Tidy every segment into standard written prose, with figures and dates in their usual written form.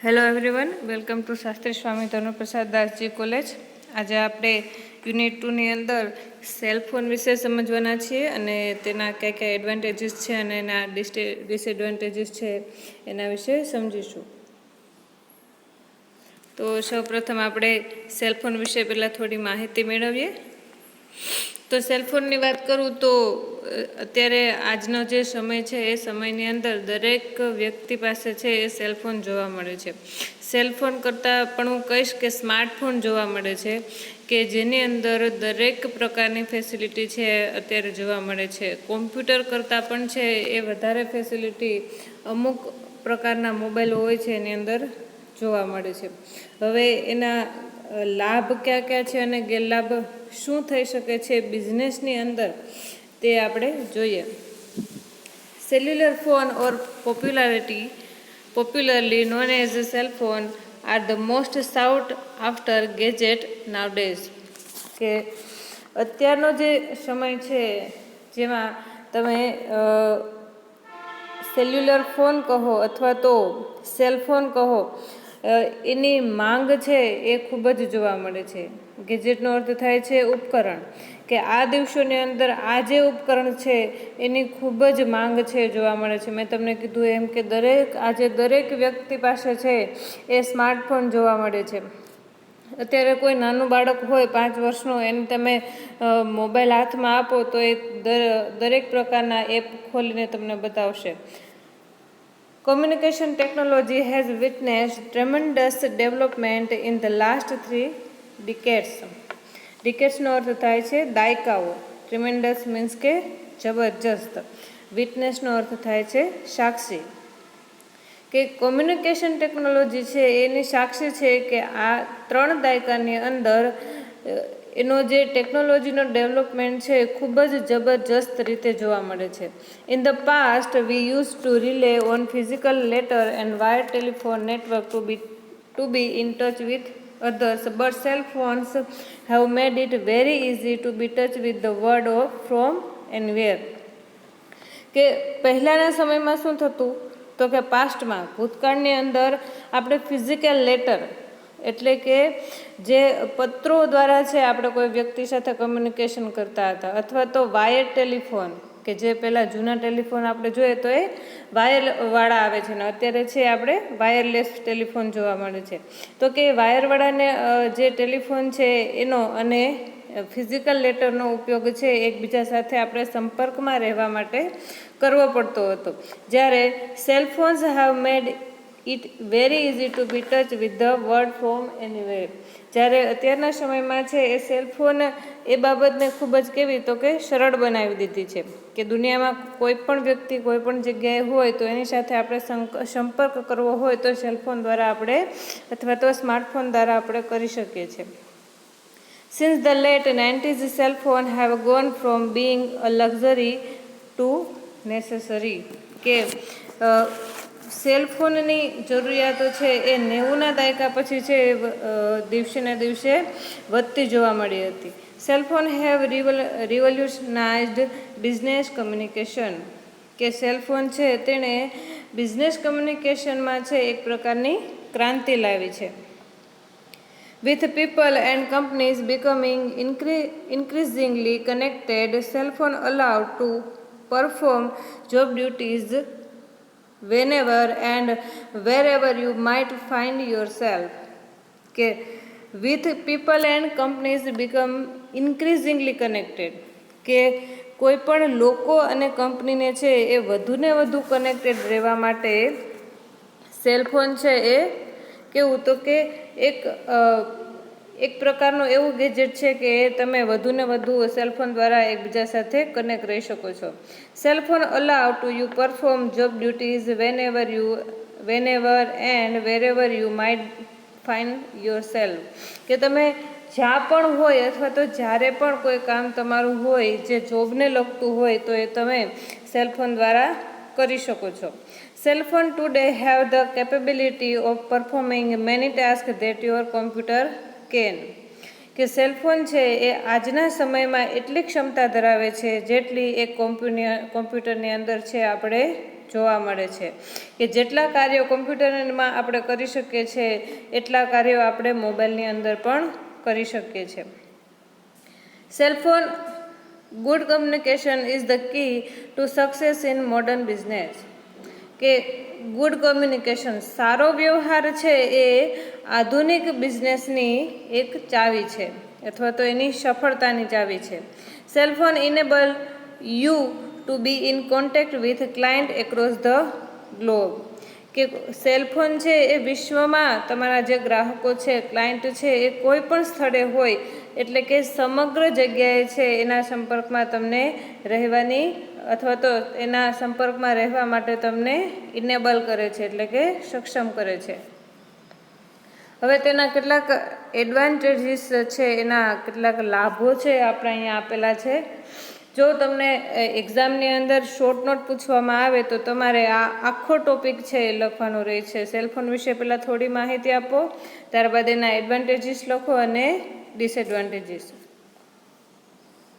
Hello everyone, welcome to Shastri Swami Dharmaprasad Dasji college. આજે આપણે unit 2ની અંદર સેલફોન વિશે સમજવાના છીએ અને તેના કયા કયા એડવાન્ટેજીસ છે અને એના ડિસએડવાન્ટેજીસ છે એના વિશે સમજીશું. તો સૌપ્રથમ આપણે સેલફોન વિશે પહેલાં થોડી માહિતી મેળવીએ. તો સેલફોનની વાત કરું તો અત્યારે આજનો જે સમય છે એ સમયની અંદર દરેક વ્યક્તિ પાસે છે એ સેલફોન જોવા મળે છે. સેલફોન કરતાં પણ હું કહીશ કે સ્માર્ટફોન જોવા મળે છે કે જેની અંદર દરેક પ્રકારની ફેસિલિટી છે અત્યારે જોવા મળે છે. કોમ્પ્યુટર કરતાં પણ છે એ વધારે ફેસિલિટી અમુક પ્રકારના મોબાઈલ હોય છે એની અંદર જોવા મળે છે. હવે એના લાભ કયા કયા છે અને ગેરલાભ શું થઈ શકે છે બિઝનેસની અંદર તે આપણે જોઈએ. Cellular phone or popularly known as a cell phone are the most sought after gadget nowadays. કે અત્યારનો જે સમય છે જેમાં તમે સેલ્યુલર ફોન કહો અથવા તો સેલફોન કહો, એની માંગ છે એ ખૂબ જ જોવા મળે છે. ગેજેટનો અર્થ થાય છે ઉપકરણ, કે આ દિવસોની અંદર આ જે ઉપકરણ છે એની ખૂબ જ માંગ છે જોવા મળે છે. મેં તમને કીધું એમ કે આજે દરેક વ્યક્તિ પાસે છે એ સ્માર્ટફોન જોવા મળે છે. અત્યારે કોઈ નાનું બાળક હોય 5 વર્ષનું, એને તમે મોબાઈલ હાથમાં આપો તો એ દરેક પ્રકારના એપ ખોલીને તમને બતાવશે. Communication technology has witnessed tremendous development in the last 3 decades. ડિકેટ્સનો અર્થ થાય છે દાયકાઓ. ટ્રીમેન્ડસ મીન્સ કે જબરજસ્ત. વિટનેસનો અર્થ થાય છે સાક્ષી. કે કોમ્યુનિકેશન ટેકનોલોજી છે એની સાક્ષી છે કે આ 3 દાયકાની અંદર એનો જે ટેકનોલોજીનો ડેવલપમેન્ટ છે એ ખૂબ જ જબરજસ્ત રીતે જોવા મળે છે. In the past we use to rely on physical letter and wire telephone network to be in touch with others, but cell phones have made it very easy to be touch with the world from anywhere. કે પહેલાંના સમયમાં શું થતું તો કે પાસ્ટમાં ભૂતકાળની અંદર આપણે ફિઝિકલ લેટર એટલે કે જે પત્રો દ્વારા છે આપણે કોઈ વ્યક્તિ સાથે કમ્યુનિકેશન કરતા હતા, અથવા તો વાયર ટેલિફોન કે જે પહેલાં જૂના ટેલિફોન આપણે જોઈએ તો એ વાયરવાળા આવે છે ને અત્યારે છે આપણે વાયરલેસ ટેલિફોન જોવા મળે છે. તો કે વાયરવાળાને જે ટેલિફોન છે એનો અને ફિઝિકલ લેટરનો ઉપયોગ છે એકબીજા સાથે આપણે સંપર્કમાં રહેવા માટે કરવો પડતો હતો. જ્યારે cellphones have made it very easy to be touch with the world from anywhere. જ્યારે અત્યારના સમયમાં છે એ સેલફોન એ બાબતને ખૂબ જ કેવી તો કે સરળ બનાવી દીધી છે કે દુનિયામાં કોઈ પણ વ્યક્તિ કોઈ પણ જગ્યાએ હોય તો એની સાથે આપણે સંપર્ક કરવો હોય તો સેલફોન દ્વારા આપણે અથવા તો સ્માર્ટફોન દ્વારા આપણે કરી શકીએ છીએ. Since the late 90s, cell phone have gone from being a luxury to necessary. કે સેલફોનની જરૂરિયાતો છે એ 90ના દાયકા પછી છે દિવસે ને દિવસે વધતી જોવા મળી હતી. Cellphone have revolutionized business communication. કે સેલફોન છે તેણે બિઝનેસ કમ્યુનિકેશનમાં છે એક પ્રકારની ક્રાંતિ લાવી છે. With people and companies becoming increasingly connected, cell phone allowed to perform job duties whenever and wherever you might find yourself. કે with people and companies become increasingly connected. કે કોઈ પણ લોકો અને કંપનીને છે એ વધુને વધુ કનેક્ટેડ રહેવા માટે સેલફોન છે એ કેવું તો કે એક પ્રકારનું એવું ગેજેટ છે કે તમે વધુને વધુ સેલફોન દ્વારા એકબીજા સાથે કનેક્ટ રહી શકો છો. Cellphone allow to you perform job duties વેનેવર and વેરેવર you might find your self. કે તમે જ્યાં પણ હોય અથવા તો જ્યારે પણ કોઈ કામ તમારું હોય જે જોબને લગતું હોય તો એ તમે સેલફોન દ્વારા કરી શકો છો. Cellphone today have the capability of performing many task that your computer can. કે સેલફોન છે એ આજના સમયમાં એટલી ક્ષમતા ધરાવે છે જેટલી એક કોમ્પ્યુટરની અંદર છે આપણે જોવા મળે છે કે જેટલા કાર્યો કોમ્પ્યુટરમાં આપણે કરી શકીએ છીએ એટલા કાર્યો આપણે મોબાઈલની અંદર પણ કરી શકીએ છીએ. Cellphone good communication is the key to success in modern business. કે ગુડ કમ્યુનિકેશન, સારો વ્યવહાર છે એ આધુનિક બિઝનેસની એક ચાવી છે અથવા તો એની સફળતાની ચાવી છે. Cellphone enable you to be in contact with client across the globe. કે સેલફોન છે એ વિશ્વમાં તમારા જે ગ્રાહકો છે, ક્લાયન્ટ છે, એ કોઈ પણ સ્થળે હોય એટલે કે સમગ્ર જગ્યાએ છે એના સંપર્કમાં તમને રહેવાની અથવા તો એના સંપર્કમાં રહેવા માટે તમને ઇનેબલ કરે છે એટલે કે સક્ષમ કરે છે. હવે તેના કેટલાક એડવાન્ટેજીસ છે, એના કેટલાક લાભો છે આપણે અહીંયા આપેલા છે. જો તમને એક્ઝામની અંદર શોર્ટ નોટ પૂછવામાં આવે તો તમારે આ આખો ટોપિક છે એ લખવાનો રહે છે. સેલફોન વિશે પહેલાં થોડી માહિતી આપો, ત્યારબાદ એના એડવાન્ટેજીસ લખો અને ડિસએડવાન્ટેજીસ.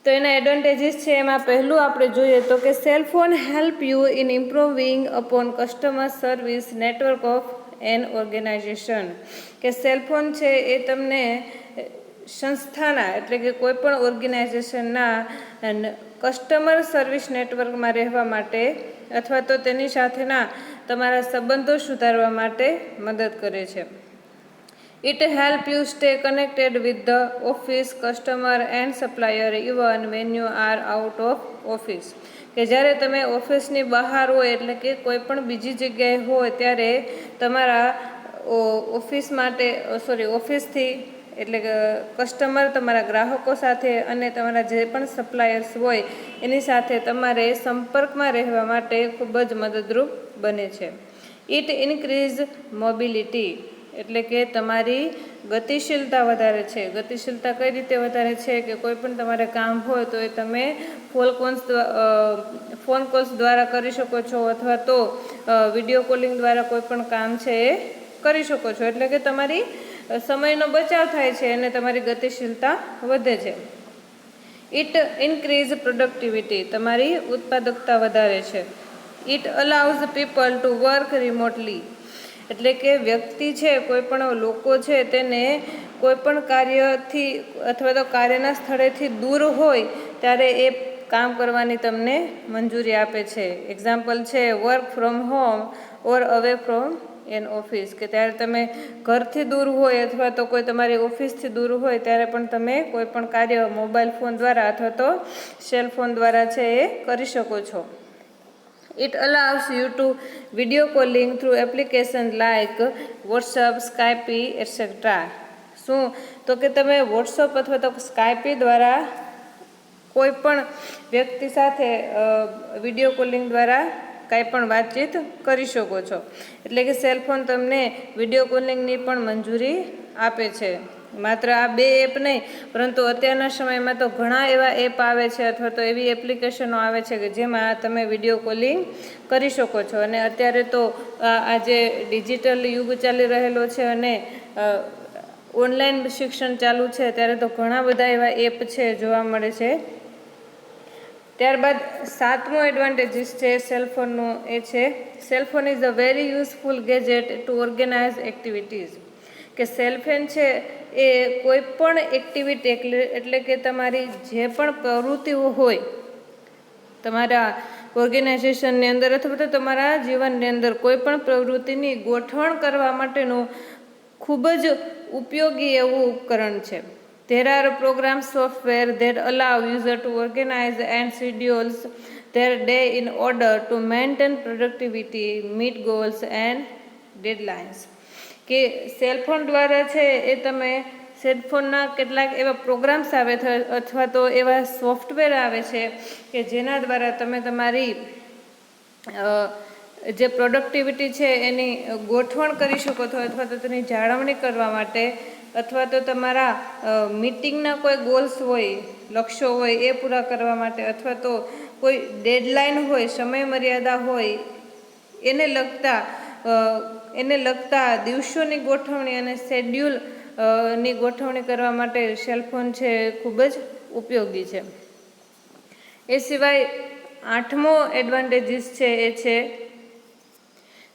તો એના એડવાન્ટેજીસ છે એમાં પહેલું આપણે જોઈએ તો કે cellphone help you in improving upon customer service network of an organisation. કે સેલફોન છે એ તમને સંસ્થાના એટલે કે કોઈ પણ ઓર્ગેનાઇઝેશનના કસ્ટમર સર્વિસ નેટવર્કમાં રહેવા માટે અથવા તો તેની સાથેના તમારા સંબંધો સુધારવા માટે મદદ કરે છે. It help you stay connected with the office customer and supplier even when you are out of office. કે જ્યારે તમે ઓફિસની બહાર હોય એટલે કે કોઈ પણ બીજી જગ્યાએ હોય ત્યારે તમારા ઓફિસથી એટલે કે કસ્ટમર, તમારા ગ્રાહકો સાથે અને તમારા જે પણ સપ્લાયર્સ હોય એની સાથે તમારે સંપર્કમાં રહેવા માટે ખૂબ જ મદદરૂપ બને છે. ઇટ ઇન્ક્રીઝ મોબિલિટી એટલે કે તમારી ગતિશીલતા વધારે છે. ગતિશીલતા કઈ રીતે વધારે છે કે કોઈ પણ તમારે કામ હોય તો એ તમે ફોન કોલ્સ દ્વારા કરી શકો છો અથવા તો વિડીયો કોલિંગ દ્વારા કોઈ પણ કામ છે એ કરી શકો છો. એટલે કે તમારી સમયનો બચાવ થાય છે અને તમારી ગતિશીલતા વધે છે. ઇટ ઇન્ક્રીઝ પ્રોડક્ટિવિટી તમારી ઉત્પાદકતા વધારે છે. It allows people to work remotely એટલે કે વ્યક્તિ છે, કોઈ પણ લોકો છે તેને કોઈ પણ કાર્યથી અથવા તો કાર્યના સ્થળેથી દૂર હોય ત્યારે એ કામ કરવાની તમને મંજૂરી આપે છે. એક્ઝામ્પલ છે work from home or away from N office. કે ત્યારે તમે ઘરથી દૂર હોય અથવા તો કોઈ તમારી ઓફિસથી દૂર હોય ત્યારે પણ તમે કોઈ પણ કાર્ય મોબાઈલ ફોન દ્વારા અથવા તો સેલફોન દ્વારા છે એ કરી શકો છો. It allows you to video calling through application like WhatsApp, Skype etcetera. શું તો કે તમે વોટ્સઅપ અથવા તો સ્કાયપી દ્વારા કોઈ પણ વ્યક્તિ સાથે વિડીયો કોલિંગ દ્વારા કાંઈ પણ વાતચીત કરી શકો છો. એટલે કે સેલફોન તમને વિડીયો કોલિંગની પણ મંજૂરી આપે છે. માત્ર આ 2 એપ નહીં પરંતુ અત્યારના સમયમાં તો ઘણા એવા એપ આવે છે અથવા તો એવી એપ્લિકેશનો આવે છે કે જેમાં તમે વિડીયો કોલિંગ કરી શકો છો. અને અત્યારે તો આ જે ડિજિટલ યુગ ચાલી રહેલો છે અને ઓનલાઈન શિક્ષણ ચાલુ છે ત્યારે તો ઘણા બધા એવા એપ છે જોવા મળે છે. ત્યારબાદ 7મો એડવાન્ટેજીસ છે સેલફોનનું એ છે cellphone is a very useful gadget to organise activities. કે સેલફોન છે એ કોઈ પણ એક્ટિવિટી એટલે કે તમારી જે પણ પ્રવૃત્તિઓ હોય તમારા ઓર્ગેનાઇઝેશનની અંદર અથવા તો તમારા જીવનની અંદર કોઈ પણ પ્રવૃત્તિની ગોઠવણ કરવા માટેનું ખૂબ જ ઉપયોગી એવું ઉપકરણ છે. There are program software that allow user to organize and schedules their day in order to maintain productivity, meet goals and deadlines. કે સેલફોન દ્વારા છે એ તમે સેલફોનના કેટલાક એવા પ્રોગ્રામ્સ આવે છે અથવા તો એવા સોફ્ટવેર આવે છે કે જેના દ્વારા તમે તમારી જે પ્રોડક્ટિવિટી છે એની ગોઠવણ કરી શકો છો અથવા તો તેની જાળવણી કરવા માટે અથવા તો તમારા મીટિંગના કોઈ ગોલ્સ હોય, લક્ષ્યો હોય એ પૂરા કરવા માટે અથવા તો કોઈ ડેડલાઇન હોય, સમય મર્યાદા હોય એને લગતા દિવસોની ગોઠવણી અને શેડ્યુલ ની ગોઠવણી કરવા માટે સેલફોન છે ખૂબ જ ઉપયોગી છે. એ સિવાય 8મો એડવાન્ટેજીસ છે એ છે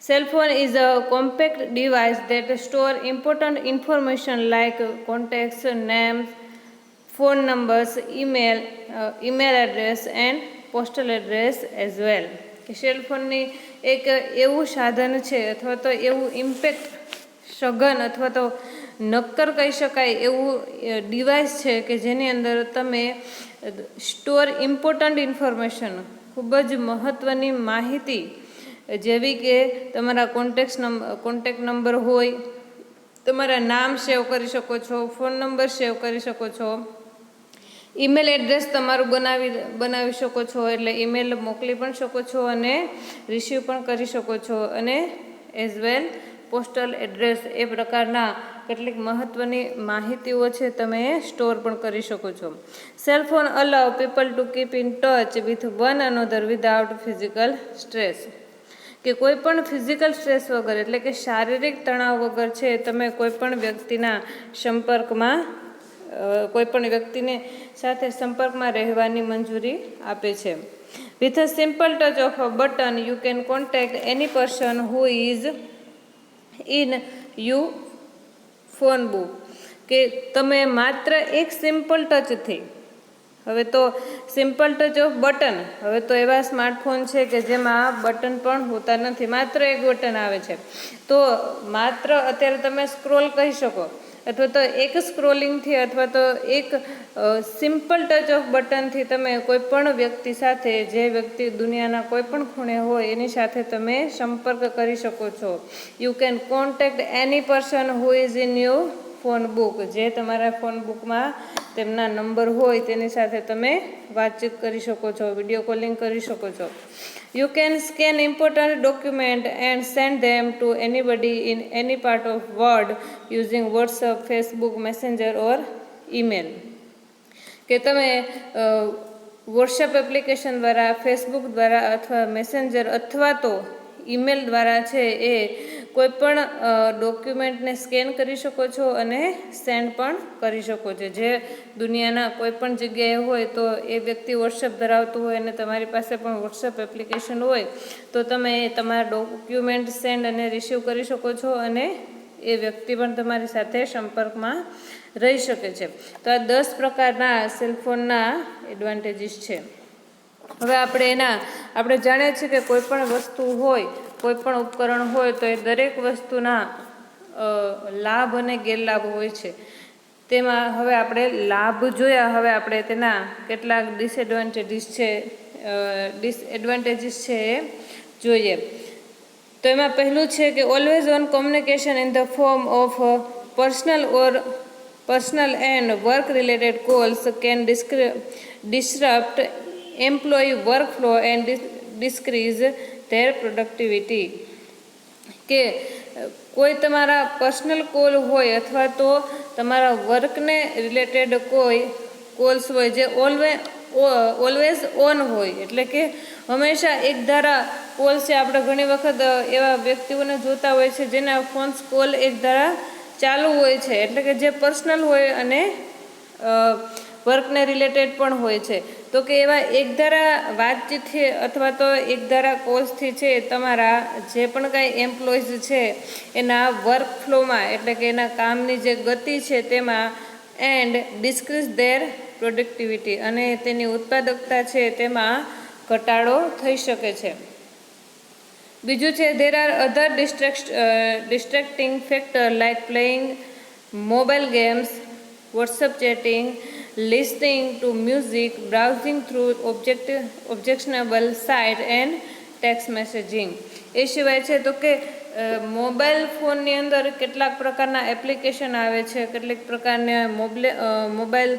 Cell phone is a compact device that store important information like contacts, names, phone numbers, email address and postal address as well. કે સેલ ફોનની એક એવું સાધન છે અથવા તો એવું ઇમ્પેક્ટ સઘન અથવા તો નક્કર કહી શકાય એવું ડિવાઇસ છે કે જેની અંદર તમે સ્ટોર ઇમ્પોર્ટન્ટ ઇન્ફોર્મેશન, ખૂબ જ મહત્ત્વની માહિતી, જેવી કે તમારા કોન્ટેક્ટ નંબર હોય, તમારા નામ સેવ કરી શકો છો, ફોન નંબર સેવ કરી શકો છો, ઈમેલ એડ્રેસ તમારું બનાવી શકો છો, એટલે ઈમેલ મોકલી પણ શકો છો અને રિસીવ પણ કરી શકો છો, અને એઝ વેલ પોસ્ટલ એડ્રેસ, એ પ્રકારના કેટલીક મહત્ત્વની માહિતીઓ છે તમે સ્ટોર પણ કરી શકો છો. Cell phone allow people to keep in touch with one another without physical stress. કે કોઈ પણ ફિઝિકલ સ્ટ્રેસ વગર, એટલે કે શારીરિક તણાવ વગર છે તમે કોઈ પણ વ્યક્તિના સંપર્કમાં કોઈ પણ વ્યક્તિને સાથે સંપર્કમાં રહેવાની મંજૂરી આપે છે. With a simple touch of a button you can contact any person who is in you phone book. કે તમે માત્ર એક સિમ્પલ ટચથી, હવે તો સિમ્પલ ટચ ઓફ બટન, હવે તો એવા સ્માર્ટફોન છે કે જેમાં બટન પણ હોતા નથી, માત્ર એક બટન આવે છે. તો માત્ર અત્યારે તમે સ્ક્રોલ કહી શકો, અથવા તો એક સ્ક્રોલિંગથી અથવા તો એક સિમ્પલ ટચ ઓફ બટનથી તમે કોઈ પણ વ્યક્તિ સાથે, જે વ્યક્તિ દુનિયાના કોઈ પણ ખૂણે હોય એની સાથે તમે સંપર્ક કરી શકો છો. You can contact any person who is in you phone book. જે તમારા ફોન બુકમાં તેમના નંબર હોય તેની સાથે તમે વાતચીત કરી શકો છો, વિડીયો કોલિંગ કરી શકો છો. You can scan important document and send them to anybody in any part of world using WhatsApp, Facebook, messenger or email. કે તમે વોટ્સએપ એપ્લિકેશન દ્વારા, ફેસબુક દ્વારા અથવા મેસેન્જર અથવા તો ઈમેલ દ્વારા છે એ કોઈ પણ ડોક્યુમેન્ટને સ્કેન કરી શકો છો અને સેન્ડ પણ કરી શકો છો. જે દુનિયાના કોઈ પણ જગ્યાએ હોય, તો એ વ્યક્તિ વોટ્સએપ ધરાવતું હોય અને તમારી પાસે પણ વોટ્સએપ એપ્લિકેશન હોય, તો તમે તમારા ડોક્યુમેન્ટ સેન્ડ અને રિસીવ કરી શકો છો અને એ વ્યક્તિ પણ તમારી સાથે સંપર્કમાં રહી શકે છે. તો આ 10 પ્રકારના સેલફોનના એડવાન્ટેજીસ છે. હવે આપણે જાણીએ છીએ કે કોઈ પણ વસ્તુ હોય, કોઈ પણ ઉપકરણ હોય, તો એ દરેક વસ્તુના લાભ અને ગેરલાભ હોય છે. તેમાં હવે આપણે લાભ જોયા, હવે આપણે તેના કેટલાક ડિસએડવાન્ટેજીસ છે એ જોઈએ. તો એમાં પહેલું છે કે always on communication in the form of personal and work related calls can disturb employee workflow and decrease their productivity. કે કોઈ તમારા પર્સનલ કોલ હોય અથવા તો તમારા વર્કને રિલેટેડ કોઈ કોલ્સ હોય જે ઓલવેઝ ઓન હોય, એટલે કે હંમેશા એક ધારા કોલ છે. આપણે ઘણી વખત એવા વ્યક્તિઓને જોતા હોય છે જેના ફોન્સ કોલ એક ધારા ચાલુ હોય છે, એટલે કે જે પર્સનલ હોય અને વર્કને રિલેટેડ પણ હોય છે. તો કે એવા એકધારા વાતચીતથી અથવા તો એકધારા કોલ્સથી છે તમારા જે પણ કાંઈ એમ્પ્લોઈઝ છે એના વર્ક ફ્લોમાં, એટલે કે એના કામની જે ગતિ છે તેમાં, એન્ડ ડિક્રીઝ ધેર પ્રોડક્ટિવિટી, અને તેની ઉત્પાદકતા છે તેમાં ઘટાડો થઈ શકે છે. બીજું છે there are other distracting factor like playing mobile games, WhatsApp chatting, listening to music, browsing through objectionable site and text messaging. એ સિવાય છે તો કે મોબાઈલ ફોનની અંદર કેટલાક પ્રકારના એપ્લિકેશન આવે છે, કેટલીક પ્રકારના મોબાઈલ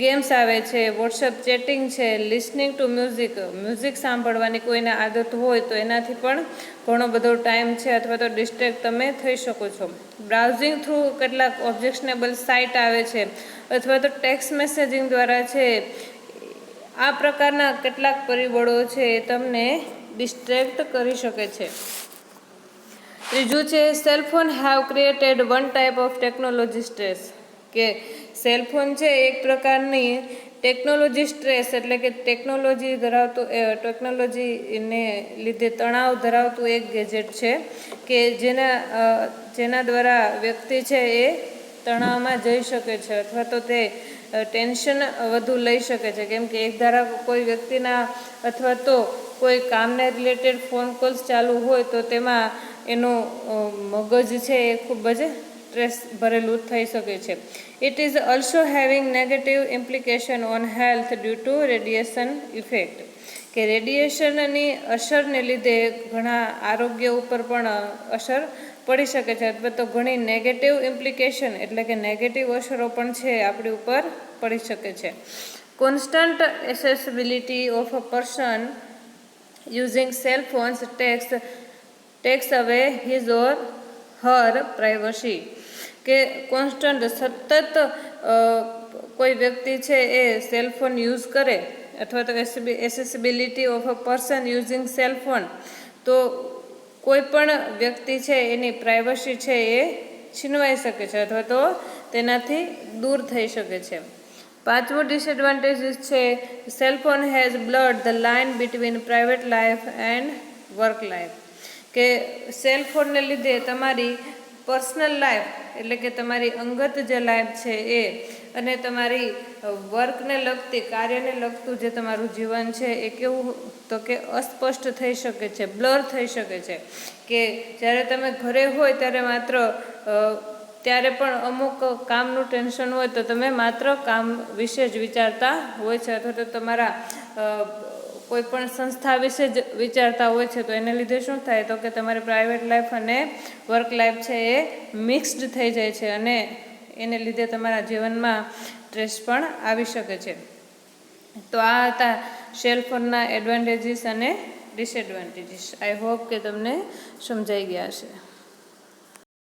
ગેમ્સ આવે છે, વોટ્સઅપ ચેટિંગ છે, લિસનિંગ ટુ મ્યુઝિક સાંભળવાની કોઈને આદત હોય તો એનાથી પણ ઘણો બધો ટાઈમ છે અથવા તો ડિસ્ટ્રેક્ટ તમે થઈ શકો છો. બ્રાઉઝિંગ થ્રુ કેટલાક ઓબ્જેક્શનેબલ સાઇટ આવે છે, અથવા તો ટેક્સ્ટ મેસેજિંગ દ્વારા છે. આ પ્રકારના કેટલાક પરિબળો છે એ તમને ડિસ્ટ્રેક્ટ કરી શકે છે. ત્રીજું છે cellphone have created one type of technology stress. કે સેલફોન છે એક પ્રકારની ટેકનોલોજી સ્ટ્રેસ એટલે કે ટેકનોલોજીને લીધે તણાવ ધરાવતું એક ગેજેટ છે કે જેના દ્વારા વ્યક્તિ છે એ તણાવમાં જઈ શકે છે અથવા તો તે ટેન્શન વધુ લઈ શકે છે. કેમ કે એક ધારા કોઈ વ્યક્તિના અથવા તો કોઈ કામને રિલેટેડ ફોન કોલ્સ ચાલુ હોય તો તેમાં એનું મગજ છે એ ખૂબ જ સ્ટ્રેસ ભરેલું થઈ શકે છે. It is also having negative implication on health due to radiation effect કે રેડિયેશનની અસરને લીધે ઘણા આરોગ્ય ઉપર પણ અસર પડી શકે છે અથવા તો ઘણી નેગેટિવ ઇમ્પ્લિકેશન એટલે કે નેગેટિવ અસરો પણ છે આપણી ઉપર પડી શકે છે. Constant accessibility of a person using cell phones takes away his or her privacy કે કોન્સ્ટન્ટ સતત કોઈ વ્યક્તિ છે એ સેલફોન યુઝ કરે અથવા તો accessibility of a person using cellphone તો કોઈ પણ વ્યક્તિ છે એની પ્રાઇવસી છે એ છીનવાઈ શકે છે અથવા તો તેનાથી દૂર થઈ શકે છે. પાંચમું ડિસએડવાન્ટેજીસ છે cellphone has blood the line between private life and work life કે સેલફોનને લીધે તમારી પર્સનલ લાઈફ એટલે કે તમારી અંગત જે લાઈફ છે એ અને તમારી વર્કને લગતી કાર્યને લગતું જે તમારું જીવન છે એ કેવું તો કે અસ્પષ્ટ થઈ શકે છે, બ્લર થઈ શકે છે કે જ્યારે તમે ઘરે હોય ત્યારે પણ અમુક કામનું ટેન્શન હોય તો તમે માત્ર કામ વિશે જ વિચારતા હોય છે અથવા તો તમારા કોઈ પણ સંસ્થા વિશે જ વિચારતા હોય છે. તો એને લીધે શું થાય તો કે તમારી પ્રાઇવેટ લાઈફ અને વર્ક લાઈફ છે એ મિક્સ્ડ થઈ જાય છે અને એને લીધે તમારા જીવનમાં સ્ટ્રેસ પણ આવી શકે છે. તો આ હતા સેલફોનના એડવાન્ટેજીસ અને ડિસએડવાન્ટેજીસ. આઈ હોપ કે તમને સમજાઈ ગયા હશે.